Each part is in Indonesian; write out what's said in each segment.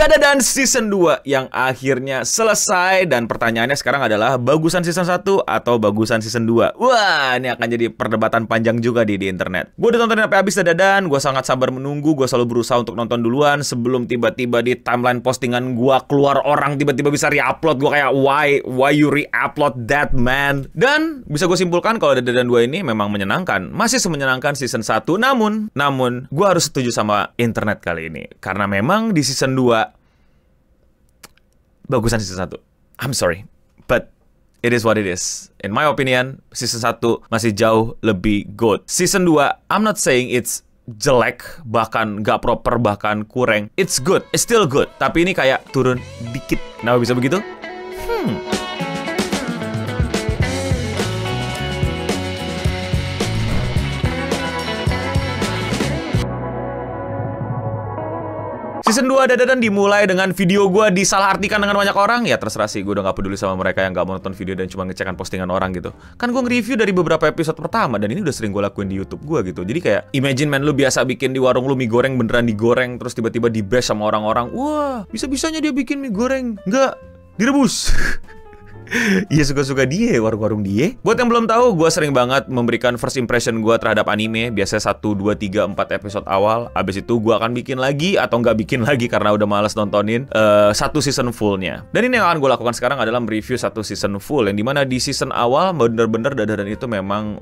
Dadadan season 2 yang akhirnya selesai. Dan pertanyaannya sekarang adalah, bagusan season 1 atau bagusan season 2? Wah, ini akan jadi perdebatan panjang juga di internet. Gue udah tontonin sampai habis Dadadan. Gue sangat sabar menunggu. Gue selalu berusaha untuk nonton duluan sebelum tiba-tiba di timeline postingan gue keluar orang tiba-tiba bisa re-upload. Gue kayak, why you re-upload that, man? Dan bisa gue simpulkan kalau Dadadan 2 ini memang menyenangkan. Masih semenyenangkan season 1. Namun gue harus setuju sama internet kali ini. Karena memang di season 2 bagusan season 1. I'm sorry, but it is what it is. In my opinion, season 1 masih jauh lebih good. Season 2, I'm not saying it's jelek, bahkan nggak proper, bahkan kurang. It's good, it's still good. Tapi ini kayak turun dikit. Nah, bisa begitu? Season 2 Dadadan dimulai dengan video gue disalahartikan dengan banyak orang. Ya terserah sih, gue udah gak peduli sama mereka yang gak mau nonton video dan cuma ngecekan postingan orang gitu. Kan gue nge-review dari beberapa episode pertama, dan ini udah sering gue lakuin di YouTube gue gitu. Jadi kayak, imagine man, lu biasa bikin di warung lu mie goreng beneran digoreng, terus tiba-tiba di-bash sama orang-orang. Wah, bisa-bisanya dia bikin mie goreng nggak direbus. Iya, suka-suka dia, warung-warung dia. Buat yang belum tahu, gue sering banget memberikan first impression gue terhadap anime. Biasanya 1, 2, 3, 4 episode awal. Abis itu gue akan bikin lagi, atau nggak bikin lagi karena udah males nontonin satu season fullnya. Dan ini yang akan gue lakukan sekarang adalah mereview satu season full, yang dimana di season awal bener-bener Dadadan itu memang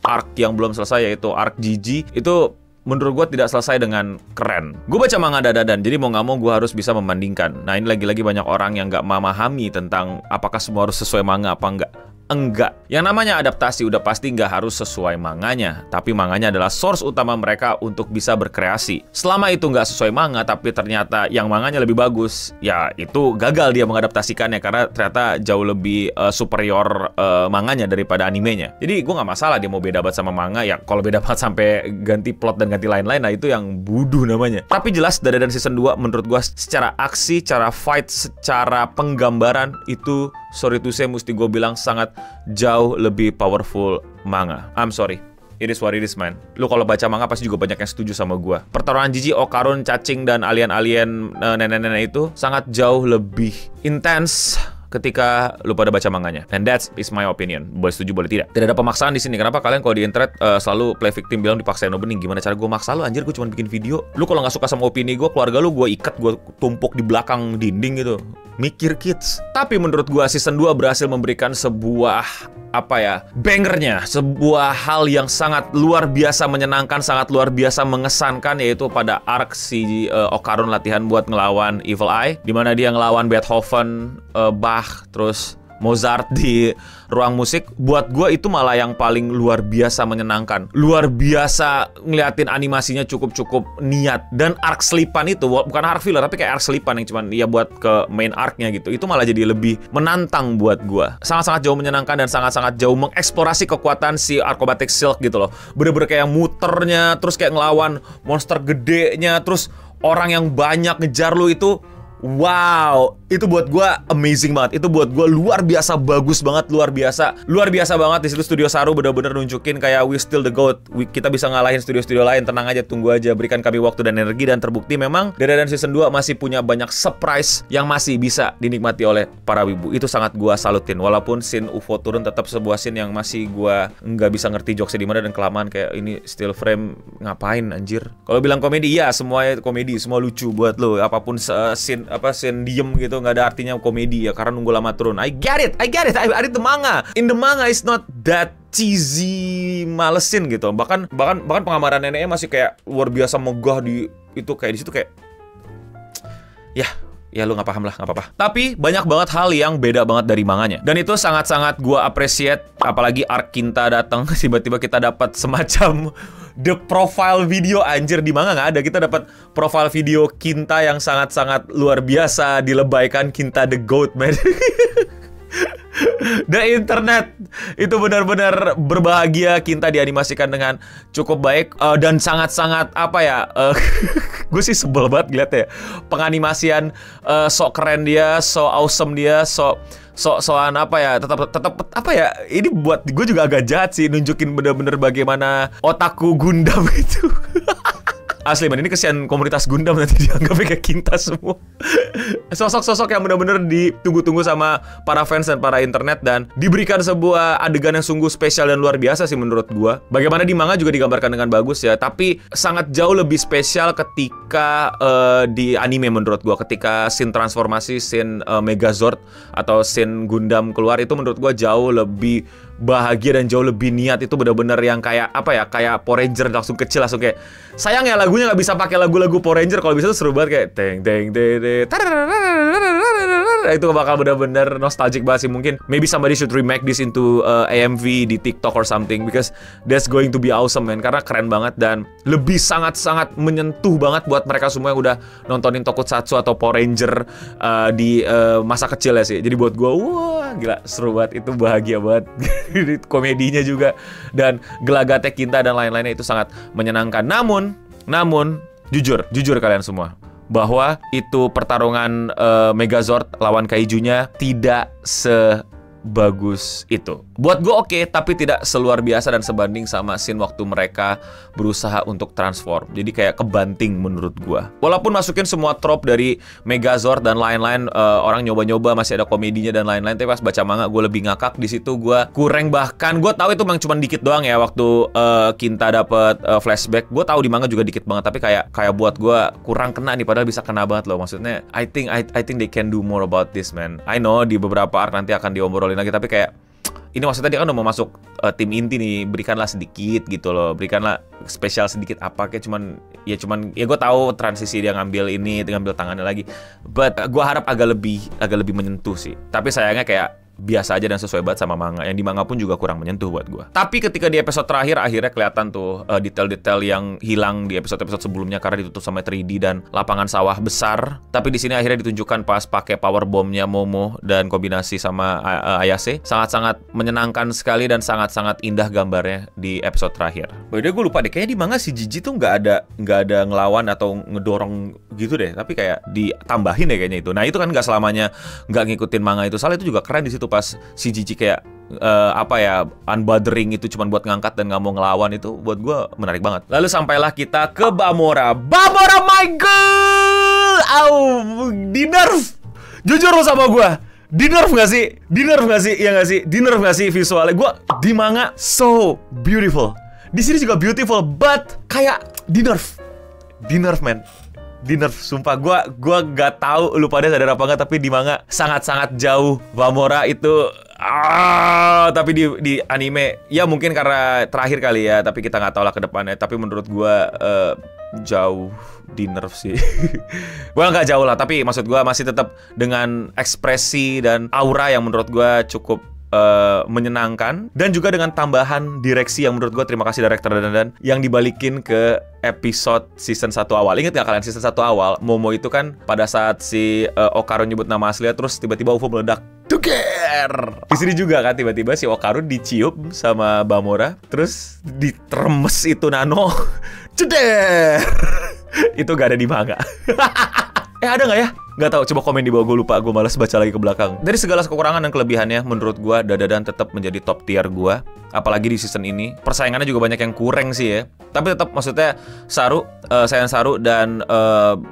arc yang belum selesai, yaitu arc Gigi. Itu menurut gue tidak selesai dengan keren. Gue baca manga Dadadan, jadi mau nggak mau gue harus bisa membandingkan. Nah, ini lagi-lagi banyak orang yang nggak memahami tentang apakah semua harus sesuai manga apa enggak. Enggak. Yang namanya adaptasi udah pasti nggak harus sesuai manganya. Tapi manganya adalah source utama mereka untuk bisa berkreasi. Selama itu nggak sesuai manga, tapi ternyata yang manganya lebih bagus, ya itu gagal dia mengadaptasikannya karena ternyata jauh lebih superior manganya daripada animenya. Jadi gue nggak masalah dia mau beda banget sama manga. Ya kalau beda banget sampai ganti plot dan ganti lain-lain, nah itu yang bodoh namanya. Tapi jelas Dadadan season 2 menurut gue secara aksi, secara fight, secara penggambaran itu, sorry to say, mesti gue bilang sangat jauh lebih powerful manga. I'm sorry, it is what it is, man. Lu kalau baca manga pasti juga banyak yang setuju sama gue. Pertarungan Jiji, Okarun, cacing, dan alien-alien nenek-nenek itu sangat jauh lebih intens ketika lu pada baca manganya. And that is my opinion. Boleh setuju, boleh tidak. Tidak ada pemaksaan di sini. Kenapa kalian kalau di internet selalu play victim bilang dipaksain opening? Gimana cara gue maksa lu, anjir? Gue cuma bikin video. Lu kalau nggak suka sama opini gue, keluarga lu gue ikat, gue tumpuk di belakang dinding gitu. Mikir, kids. Tapi menurut gue season 2 berhasil memberikan sebuah bangernya, sebuah hal yang sangat luar biasa menyenangkan, sangat luar biasa mengesankan, yaitu pada arc si Okarun latihan buat ngelawan Evil Eye, dimana dia ngelawan Beethoven, Bach, terus Mozart di ruang musik. Buat gue itu malah yang paling luar biasa menyenangkan. Luar biasa ngeliatin animasinya cukup niat. Dan arc selipan itu, bukan arc filler, tapi kayak arc selipan yang cuman ya buat ke main arc-nya gitu. Itu malah jadi lebih menantang buat gue. Sangat-sangat jauh menyenangkan dan sangat-sangat jauh mengeksplorasi kekuatan si Acrobatic Silk gitu loh. Bener-bener kayak muternya, terus kayak ngelawan monster gedenya, terus orang yang banyak ngejar lu itu. Wow, itu buat gue amazing banget. Itu buat gue luar biasa bagus banget, luar biasa banget. Di situ Studio Saru bener-bener nunjukin kayak we still the GOAT. Kita bisa ngalahin studio-studio lain, tenang aja, tunggu aja, berikan kami waktu dan energi. Dan terbukti memang Dadadan season 2 masih punya banyak surprise yang masih bisa dinikmati oleh para wibu. Itu sangat gue salutin. Walaupun scene UFO turun tetap sebuah scene yang masih gue nggak bisa ngerti jokesnya di mana, dan kelamaan kayak ini still frame ngapain anjir. Kalau bilang komedi, ya semuanya komedi, semua lucu buat lo. Apapun scene diem gitu nggak ada artinya komedi ya, karena nunggu lama turun. I get it. I read the manga. In the manga it's not that cheesy, malesin gitu. Bahkan penggambaran neneknya masih kayak luar biasa megah di itu, kayak di situ kayak ya lu nggak paham lah, nggak apa-apa. Tapi banyak banget hal yang beda banget dari manganya, dan itu sangat-sangat gua appreciate. Apalagi arc Kinta datang, tiba-tiba kita dapat semacam the profile video, anjir. Di manga nggak ada. Kita dapat profile video Kinta yang sangat-sangat luar biasa dilebaikan. Kinta the GOAT, man. The internet itu benar-benar berbahagia. Kinta dianimasikan dengan cukup baik dan sangat-sangat gue sih sebel banget ngeliatnya. Penganimasian sok keren dia, so awesome dia, soan tetap ini buat gue juga agak jahat sih, nunjukin bener-bener bagaimana otaku Gundam itu. Asli man, ini kesian komunitas Gundam nanti dianggapnya kayak Kintas semua. Sosok-sosok yang benar-benar ditunggu-tunggu sama para fans dan para internet, dan diberikan sebuah adegan yang sungguh spesial dan luar biasa sih menurut gua. Bagaimana di manga juga digambarkan dengan bagus ya, tapi sangat jauh lebih spesial ketika di anime menurut gua, ketika scene transformasi, scene Megazord atau scene Gundam keluar itu menurut gua jauh lebih bahagia dan jauh lebih niat. Itu benar-benar yang kayak apa ya, kayak Power Ranger langsung kecil, langsung kayak sayang ya lagunya nggak bisa pakai lagu-lagu Power Ranger. Kalau bisa tuh seru banget kayak teng teng teng itu bakal benar-benar nostalgic banget sih. Mungkin maybe somebody should remake this into AMV di TikTok or something, because that's going to be awesome man, karena keren banget dan lebih sangat-sangat menyentuh banget buat mereka semua yang udah nontonin Tokusatsu atau Power Ranger di masa kecil ya sih. Jadi buat gue, wah gila seru banget, itu bahagia banget. Komedinya juga dan gelagatnya Kinta dan lain-lainnya itu sangat menyenangkan. Namun jujur kalian semua, bahwa itu pertarungan Megazord lawan Kaijunya tidak sebagus itu. Buat gue oke, tapi tidak seluar biasa dan sebanding sama scene waktu mereka berusaha untuk transform. Jadi kayak kebanting menurut gue. Walaupun masukin semua trope dari Megazord dan lain-lain, orang nyoba-nyoba masih ada komedinya dan lain-lain, tapi pas baca manga gue lebih ngakak di situ. Gue kurang, bahkan gue tahu itu memang cuma dikit doang ya waktu Kinta dapat flashback. Gue tahu di manga juga dikit banget, tapi kayak buat gue kurang kena nih, padahal bisa kena banget loh. Maksudnya I think they can do more about this man. I know di beberapa arc nanti akan diobrolin lagi, tapi kayak ini maksudnya dia kan udah mau masuk tim inti nih, berikanlah sedikit gitu loh, berikanlah spesial sedikit apa kayak cuman ya gue tahu transisi dia ngambil ini, ngambil tangannya lagi, but gue harap agak lebih menyentuh sih. Tapi sayangnya kayak biasa aja dan sesuai banget sama manga. Yang di manga pun juga kurang menyentuh buat gue. Tapi ketika di episode terakhir akhirnya kelihatan tuh detail-detail yang hilang di episode-episode sebelumnya karena ditutup sama 3D dan lapangan sawah besar. Tapi di sini akhirnya ditunjukkan pas pakai power bomb-nya Momo dan kombinasi sama Ayase. Sangat-sangat menyenangkan sekali dan sangat-sangat indah gambarnya di episode terakhir. By the way, gue lupa deh, kayaknya di manga si Jiji tuh nggak ada ngelawan atau ngedorong gitu deh, tapi kayak ditambahin deh kayaknya itu. Nah itu kan nggak selamanya nggak ngikutin manga itu. Soalnya itu juga keren di situ pas si Jiji kayak unbothering itu cuman buat ngangkat dan nggak mau ngelawan, itu buat gue menarik banget. Lalu sampailah kita ke Bamora my girl, di nerf. Jujur lo sama gue, di nerf nggak sih? Iya nggak sih? Di nerf nggak sih visualnya? Gue di manga so beautiful, di sini juga beautiful, but kayak di nerf man. Di nerf, sumpah gue gak tahu lu pada sadar apa nggak, tapi di manga sangat-sangat jauh Bamora itu. Tapi di anime ya mungkin karena terakhir kali ya, tapi kita nggak tahu lah ke depannya. Tapi menurut gue jauh di nerf sih. Well nggak jauh lah, tapi maksud gue masih tetap dengan ekspresi dan aura yang menurut gue cukup menyenangkan, dan juga dengan tambahan direksi yang menurut gue, terima kasih director dan yang dibalikin ke episode season 1 awal. Ingat gak kalian season 1 awal Momo itu kan pada saat si Okaru nyebut nama aslinya terus tiba-tiba UFO meledak. Tuker. Di sini juga kan tiba-tiba si Okaru dicium sama Bamora terus diteremes itu nano. Ceder. Itu gak ada di manga. Ada nggak ya? Nggak tahu, coba komen di bawah, gue lupa, gue malas baca lagi ke belakang. Dari segala kekurangan dan kelebihannya, menurut gue Dadadan tetap menjadi top tier gue. Apalagi di season ini, persaingannya juga banyak yang kurang sih ya. Tapi tetap maksudnya Saiyan Saru dan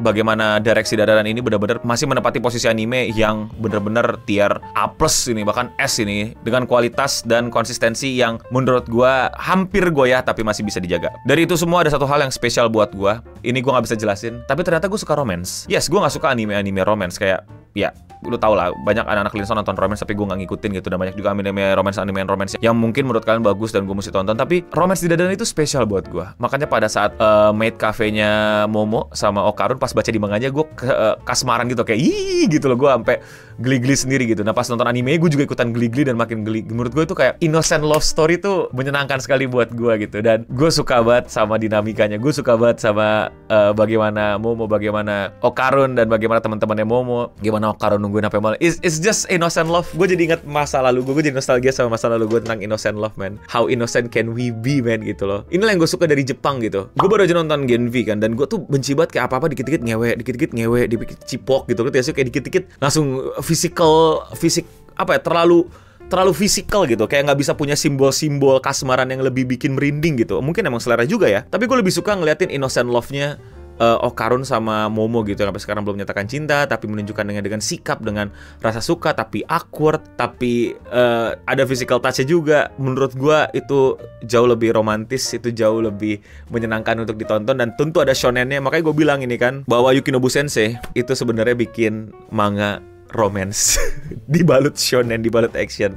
bagaimana direksi Dadadan ini benar-benar masih menempati posisi anime yang benar-benar tier A+ ini, bahkan S ini, dengan kualitas dan konsistensi yang menurut gue hampir goyah tapi masih bisa dijaga. Dari itu semua ada satu hal yang spesial buat gue. Ini gue nggak bisa jelasin, tapi ternyata gue suka romance. Yes, gue nggak suka anime romance kayak ya lu tau lah, banyak anak-anak Linson nonton romance tapi gue nggak ngikutin gitu, dan banyak juga anime romance yang mungkin menurut kalian bagus dan gue mesti tonton, tapi romance di Dadadan itu spesial buat gue. Makanya pada saat maid cafe-nya Momo sama Okarun, pas baca di manganya gue kasmaran gitu, kayak ih gitu loh, gue sampai geli-geli sendiri gitu. Nah pas nonton anime gue juga ikutan geli-geli dan makin geli. Menurut gue itu kayak innocent love story tuh menyenangkan sekali buat gue gitu, dan gue suka banget sama dinamikanya, gue suka banget sama bagaimana Momo, bagaimana Okarun, dan bagaimana teman-temannya Momo, gimana Okarun nungguin sampai malam. It's just innocent love. Gue jadi ingat masa lalu gue jadi nostalgia sama masa lalu gue tentang innocent love man. How innocent can we be man gitu loh. Inilah yang gue suka dari Jepang gitu. Gue baru aja nonton Gen V kan, dan gue tuh benci banget kayak apa-apa dikit-dikit ngewe, dikit cipok gitu loh. Kayak dikit-dikit langsung fisik apa ya, terlalu terlalu fisikal gitu, kayak nggak bisa punya simbol-simbol kasmaran yang lebih bikin merinding gitu. Mungkin emang selera juga ya, tapi gue lebih suka ngeliatin innocent love-nya Okarun sama Momo gitu, sampai sekarang belum menyatakan cinta tapi menunjukkan dengan sikap, dengan rasa suka tapi awkward, tapi ada physical touch-nya juga. Menurut gua itu jauh lebih romantis, itu jauh lebih menyenangkan untuk ditonton, dan tentu ada shonen-nya. Makanya gue bilang ini kan, bahwa Yukinobu Sensei itu sebenarnya bikin manga romance dibalut shonen, dibalut action.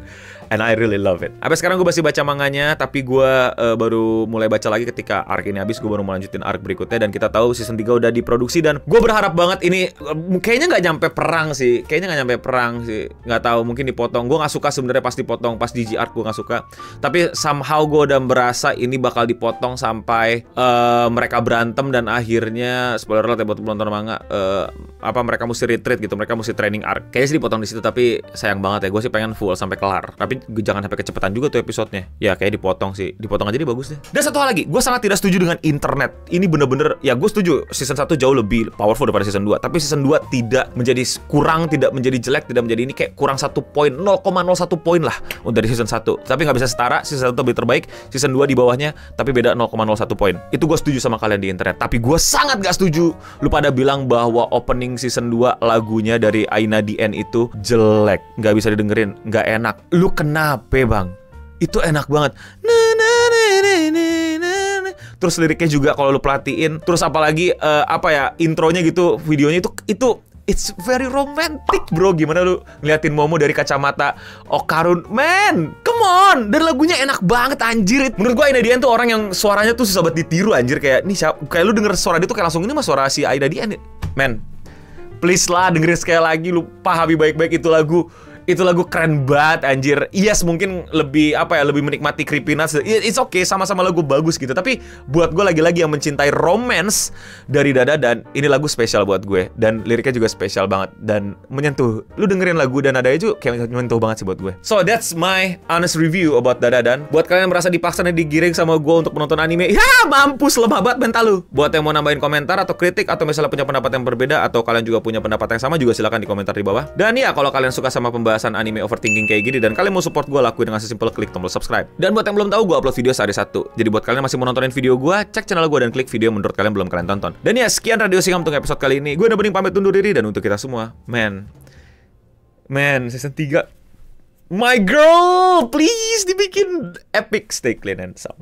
And I really love it. Sampai sekarang gue masih baca manganya, tapi gue baru mulai baca lagi ketika arc ini habis. Gue baru mau lanjutin arc berikutnya, dan kita tahu season 3 udah diproduksi. Dan gue berharap banget ini, kayaknya nggak nyampe perang sih. Nggak tahu, mungkin dipotong. Gue nggak suka sebenarnya pas dipotong, pas di arc gue nggak suka. Tapi somehow gue udah merasa ini bakal dipotong sampai mereka berantem, dan akhirnya spoiler alert ya buat penonton manga, mereka mesti retreat gitu, mereka mesti training arc. Kayaknya sih dipotong di situ, tapi sayang banget ya. Gue sih pengen full sampai kelar. Tapi jangan sampai kecepatan juga tuh episodenya. Ya kayak dipotong sih. Dipotong aja deh bagus deh. Dan satu hal lagi, gue sangat tidak setuju dengan internet. Ini bener-bener, ya gue setuju season 1 jauh lebih powerful daripada season 2. Tapi season 2 tidak menjadi kurang, tidak menjadi jelek, tidak menjadi ini, kayak kurang 1 poin, 0,01 poin lah dari season 1. Tapi nggak bisa setara, season 1 lebih terbaik, season 2 di bawahnya, tapi beda 0,01 poin. Itu gue setuju sama kalian di internet. Tapi gue sangat gak setuju lu pada bilang bahwa opening season 2 lagunya dari Aina DN itu jelek, nggak bisa didengerin, nggak enak. Lu kenapa bang? Itu enak banget. Terus liriknya juga kalau lu perhatiin. Terus apalagi intronya gitu, videonya itu it's very romantic bro. Gimana lu ngeliatin Momo dari kacamata Okarun, man, come on. Dan lagunya enak banget anjir. Menurut gua Aina Dian tuh orang yang suaranya tuh susah banget ditiru anjir. Kayak kayak lu denger suara dia tuh kayak langsung, ini mah suara si Aina Dian. Man, please lah dengerin sekali lagi, lu pahami baik-baik itu lagu. Itu lagu keren banget anjir. Yes, mungkin lebih lebih menikmati creepiness. It's okay, sama-sama lagu bagus gitu. Tapi buat gue lagi-lagi yang mencintai romance dari Dada, dan ini lagu spesial buat gue. Dan liriknya juga spesial banget dan menyentuh. Lu dengerin lagu dan nadanya juga kayak menyentuh banget sih buat gue. So that's my honest review about Dada. Dan buat kalian yang merasa dipaksa dan digiring sama gue untuk menonton anime, ya mampus, lemah banget mental lu. Buat yang mau nambahin komentar atau kritik, atau misalnya punya pendapat yang berbeda, atau kalian juga punya pendapat yang sama, juga silakan di komentar di bawah. Dan ya, kalau kalian suka sama pembahasan anime overthinking kayak gini dan kalian mau support gue, lakuin dengan sesimpel klik tombol subscribe. Dan buat yang belum tahu, gue upload video sehari 1. Jadi buat kalian yang masih mau nontonin video gue, cek channel gue dan klik video yang menurut kalian belum kalian tonton. Dan ya, sekian Radio Singam untuk episode kali ini. Gue udah bening pamit undur diri, dan untuk kita semua, man, season 3, my girl, please dibikin epic, stay clean and sound.